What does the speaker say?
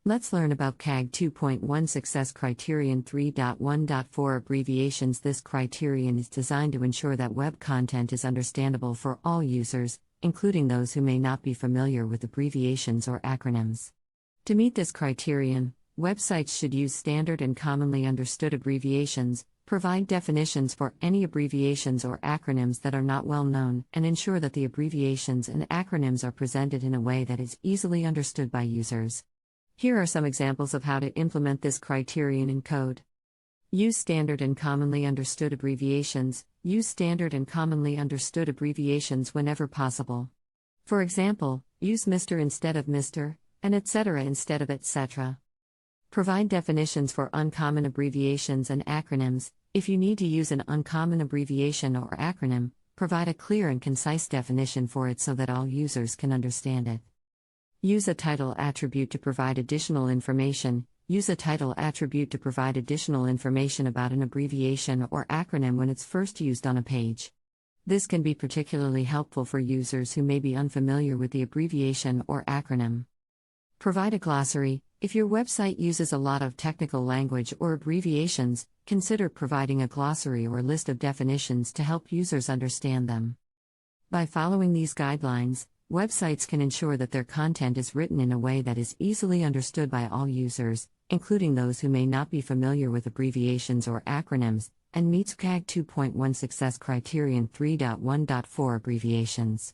Let's learn about WCAG 2.1 Success Criterion 3.1.4 Abbreviations. This criterion is designed to ensure that web content is understandable for all users, including those who may not be familiar with abbreviations or acronyms. To meet this criterion, websites should use standard and commonly understood abbreviations, provide definitions for any abbreviations or acronyms that are not well known, and ensure that the abbreviations and acronyms are presented in a way that is easily understood by users. Here are some examples of how to implement this criterion in code. Use standard and commonly understood abbreviations. Use standard and commonly understood abbreviations whenever possible. For example, use Mr. instead of Mr., and etc. instead of etc. Provide definitions for uncommon abbreviations and acronyms. If you need to use an uncommon abbreviation or acronym, provide a clear and concise definition for it so that all users can understand it. Use a title attribute to provide additional information. Use a title attribute to provide additional information about an abbreviation or acronym when it's first used on a page. This can be particularly helpful for users who may be unfamiliar with the abbreviation or acronym. Provide a glossary. If your website uses a lot of technical language or abbreviations, consider providing a glossary or list of definitions to help users understand them. By following these guidelines, websites can ensure that their content is written in a way that is easily understood by all users, including those who may not be familiar with abbreviations or acronyms, and meets WCAG 2.1 Success Criterion 3.1.4 Abbreviations.